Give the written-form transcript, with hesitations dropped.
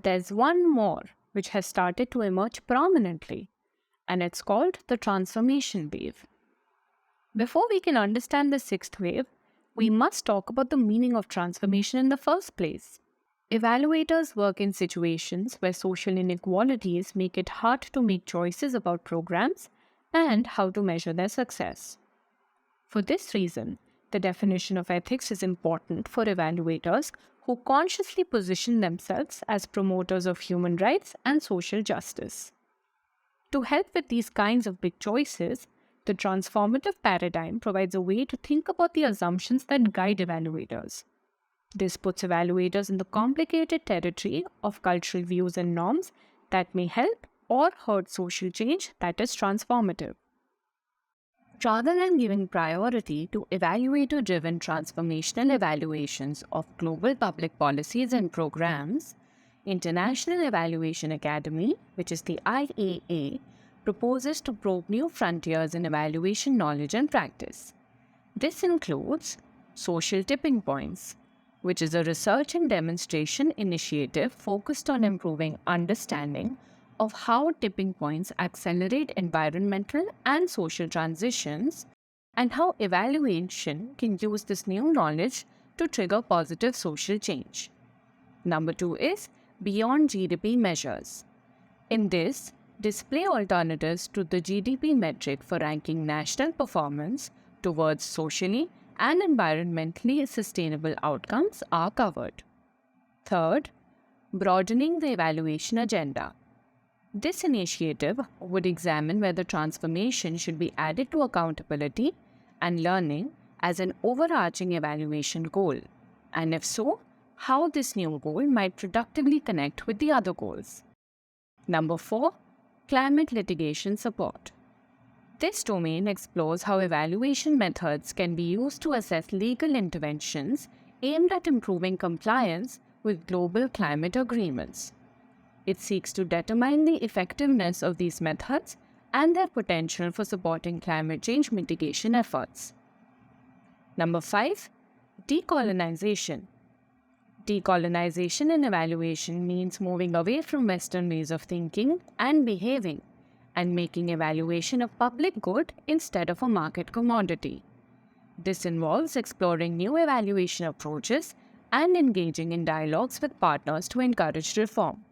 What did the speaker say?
there's one more which has started to emerge prominently, and it's called the transformation wave. Before we can understand the sixth wave, we must talk about the meaning of transformation in the first place. Evaluators work in situations where social inequalities make it hard to make choices about programs and how to measure their success. For this reason, the definition of ethics is important for evaluators who consciously position themselves as promoters of human rights and social justice. To help with these kinds of big choices, the transformative paradigm provides a way to think about the assumptions that guide evaluators. This puts evaluators in the complicated territory of cultural views and norms that may help or hurt social change that is transformative. Rather than giving priority to evaluator-driven transformational evaluations of global public policies and programs, International Evaluation Academy, which is the IAA, proposes to probe new frontiers in evaluation knowledge and practice. This includes social tipping points, which is a research and demonstration initiative focused on improving understanding of how tipping points accelerate environmental and social transitions, and how evaluation can use this new knowledge to trigger positive social change. Number 2 is Beyond GDP measures. In this, display alternatives to the GDP metric for ranking national performance towards socially and environmentally sustainable outcomes are covered. Third, broadening the evaluation agenda. This initiative would examine whether transformation should be added to accountability and learning as an overarching evaluation goal, and if so, how this new goal might productively connect with the other goals. Number 4, climate litigation support. This domain explores how evaluation methods can be used to assess legal interventions aimed at improving compliance with global climate agreements. It seeks to determine the effectiveness of these methods and their potential for supporting climate change mitigation efforts. Number 5, decolonization. Decolonization in evaluation means moving away from Western ways of thinking and behaving and making evaluation a public good instead of a market commodity. This involves exploring new evaluation approaches and engaging in dialogues with partners to encourage reform.